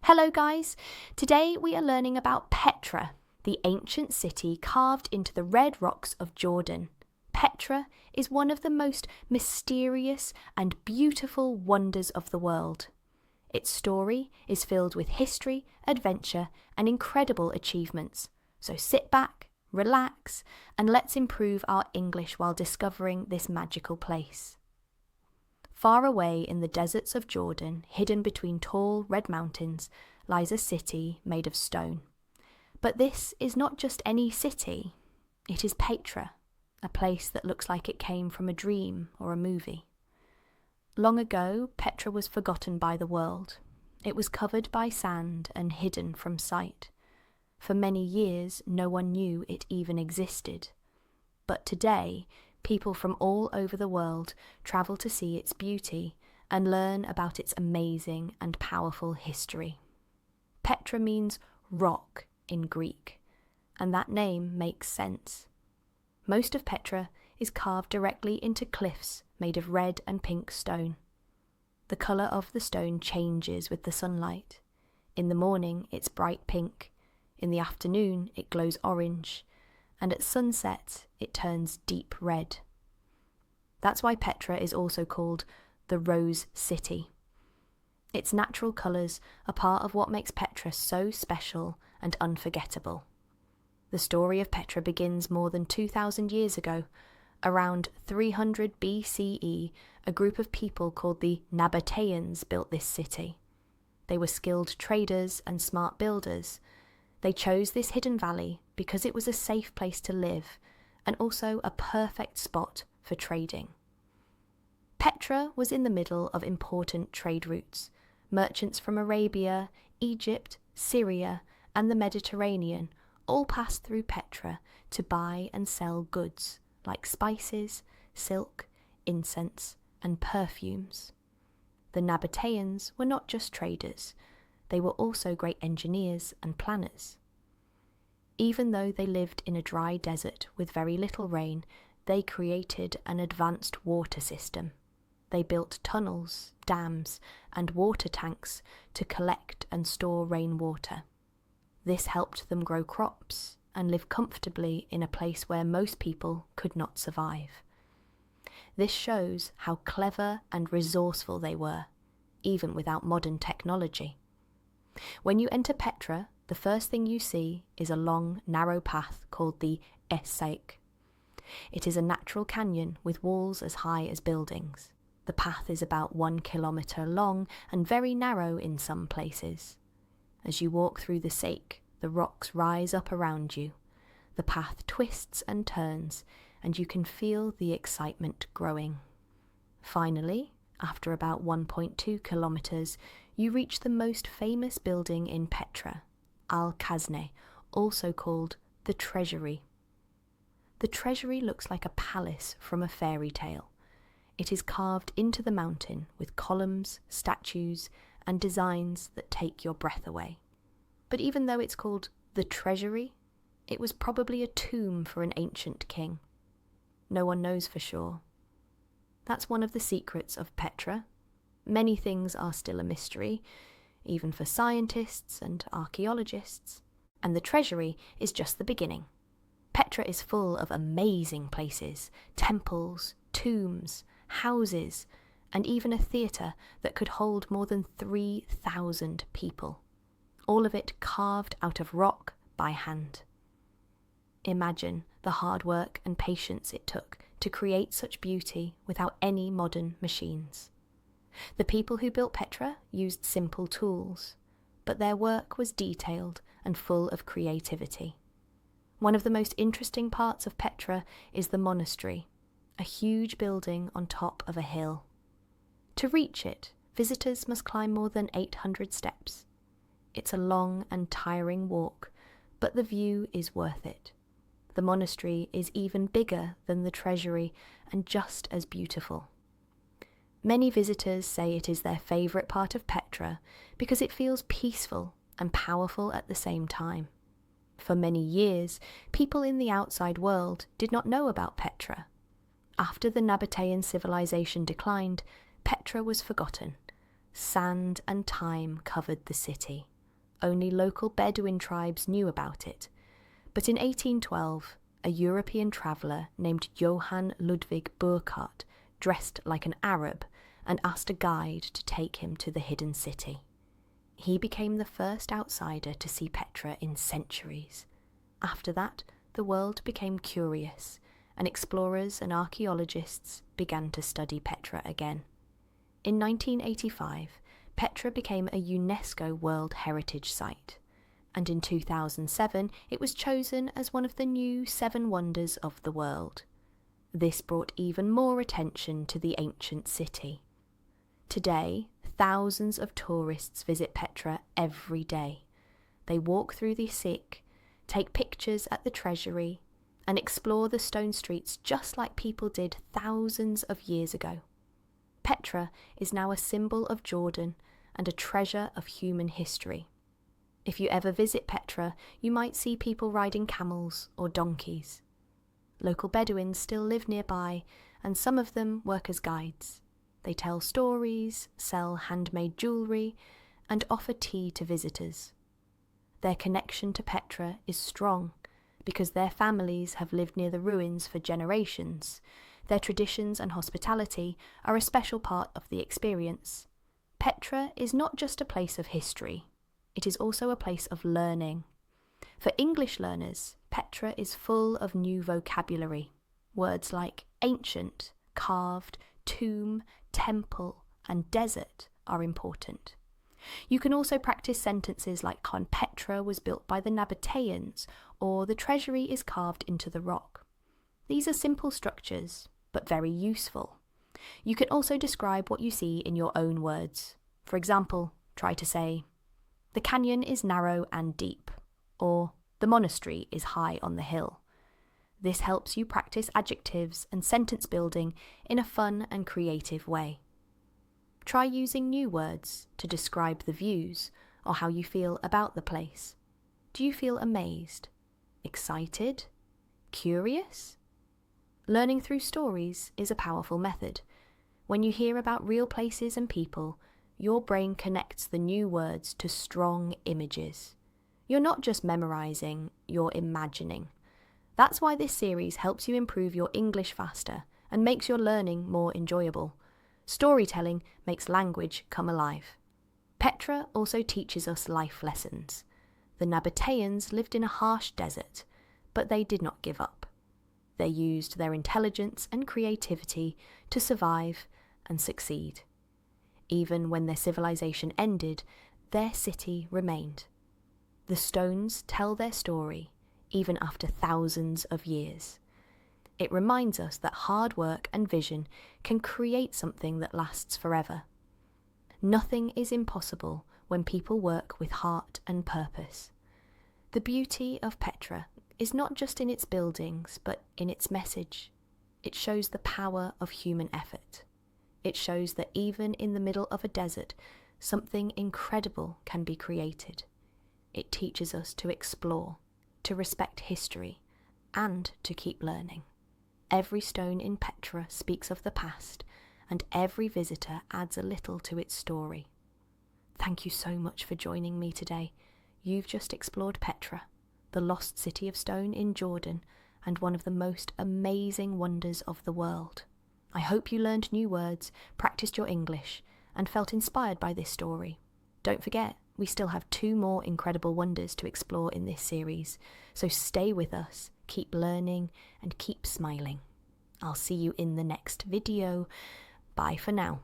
Hello guys! Today we are learning about Petra, the ancient city carved into the red rocks of Jordan. Petra is one of the most mysterious and beautiful wonders of the world. Its story is filled with history, adventure and incredible achievements. So sit back, relax and let's improve our English while discovering this magical place. Far away in the deserts of Jordan, hidden between tall red mountains, lies a city made of stone. But this is not just any city. It is Petra, a place that looks like it came from a dream or a movie. Long ago, Petra was forgotten by the world. It was covered by sand and hidden from sight. For many years, no one knew it even existed. But today, people from all over the world travel to see its beauty and learn about its amazing and powerful history. Petra means rock in Greek, and that name makes sense. Most of Petra is carved directly into cliffs made of red and pink stone. The colour of the stone changes with the sunlight. In the morning it's bright pink, in the afternoon it glows orange, and at sunset it turns deep red. That's why Petra is also called the Rose City. Its natural colours are part of what makes Petra so special and unforgettable. The story of Petra begins more than 2,000 years ago. Around 300 BCE, a group of people called the Nabateans built this city. They were skilled traders and smart builders. They chose this hidden valley because it was a safe place to live and also a perfect spot for trading. Petra was in the middle of important trade routes. Merchants from Arabia, Egypt, Syria, and the Mediterranean all passed through Petra to buy and sell goods like spices, silk, incense, and perfumes. The Nabateans were not just traders, they were also great engineers and planners. Even though they lived in a dry desert with very little rain, they created an advanced water system. They built tunnels, dams, and water tanks to collect and store rainwater. This helped them grow crops and live comfortably in a place where most people could not survive. This shows how clever and resourceful they were, even without modern technology. When you enter Petra, the first thing you see is a long, narrow path called the Essek. It is a natural canyon with walls as high as buildings. The path is about 1 kilometre long and very narrow in some places. As you walk through the Sake, the rocks rise up around you. The path twists and turns, and you can feel the excitement growing. Finally, after about 1.2 kilometres, you reach the most famous building in Petra, Al-Kazne, also called the Treasury. The treasury looks like a palace from a fairy tale. It is carved into the mountain with columns, statues, and designs that take your breath away. But even though it's called the treasury, it was probably a tomb for an ancient king. No one knows for sure. That's one of the secrets of Petra. Many things are still a mystery, even for scientists and archaeologists. And the treasury is just the beginning. Petra is full of amazing places, temples, tombs, houses, and even a theatre that could hold more than 3,000 people. All of it carved out of rock by hand. Imagine the hard work and patience it took to create such beauty without any modern machines. The people who built Petra used simple tools, but their work was detailed and full of creativity. One of the most interesting parts of Petra is the monastery, a huge building on top of a hill. To reach it, visitors must climb more than 800 steps. It's a long and tiring walk, but the view is worth it. The monastery is even bigger than the treasury and just as beautiful. Many visitors say it is their favourite part of Petra because it feels peaceful and powerful at the same time. For many years, people in the outside world did not know about Petra. After the Nabatean civilization declined, Petra was forgotten. Sand and time covered the city, Only local Bedouin tribes knew about it. But in 1812, a European traveller named Johann Ludwig Burckhardt dressed like an Arab and asked a guide to take him to the hidden city. He became the first outsider to see Petra in centuries. After that, the world became curious, and explorers and archaeologists began to study Petra again. In 1985, Petra became a UNESCO World Heritage Site, and in 2007 it was chosen as one of the new 7 wonders of the world. This brought even more attention to the ancient city. Today, thousands of tourists visit Petra every day. They walk through the Sikh, take pictures at the treasury, and explore the stone streets just like people did thousands of years ago. Petra is now a symbol of Jordan and a treasure of human history. If you ever visit Petra, you might see people riding camels or donkeys. Local Bedouins still live nearby, and some of them work as guides. They tell stories, sell handmade jewellery, and offer tea to visitors. Their connection to Petra is strong because their families have lived near the ruins for generations. Their traditions and hospitality are a special part of the experience. Petra is not just a place of history, it is also a place of learning. For English learners, Petra is full of new vocabulary. Words like ancient, carved, tomb, temple, and desert are important. You can also practice sentences like Petra was built by the Nabateans, or the treasury is carved into the rock. These are simple structures, but very useful. You can also describe what you see in your own words. For example, try to say, "The canyon is narrow and deep," or "The monastery is high on the hill." This helps you practice adjectives and sentence building in a fun and creative way. Try using new words to describe the views or how you feel about the place. Do you feel amazed? Excited? Curious? Learning through stories is a powerful method. When you hear about real places and people, your brain connects the new words to strong images. You're not just memorizing, you're imagining. That's why this series helps you improve your English faster and makes your learning more enjoyable. Storytelling makes language come alive. Petra also teaches us life lessons. The Nabateans lived in a harsh desert, but they did not give up. They used their intelligence and creativity to survive and succeed. Even when their civilization ended, their city remained. The stones tell their story, even after thousands of years. It reminds us that hard work and vision can create something that lasts forever. Nothing is impossible when people work with heart and purpose. The beauty of Petra is not just in its buildings, but in its message. It shows the power of human effort. It shows that even in the middle of a desert, something incredible can be created. It teaches us to explore, to respect history, and to keep learning. Every stone in Petra speaks of the past, and every visitor adds a little to its story. Thank you so much for joining me today. You've just explored Petra, the lost city of stone in Jordan, and one of the most amazing wonders of the world. I hope you learned new words, practiced your English, and felt inspired by this story. Don't forget, we still have 2 more incredible wonders to explore in this series, so stay with us, keep learning, and keep smiling. I'll see you in the next video. Bye for now.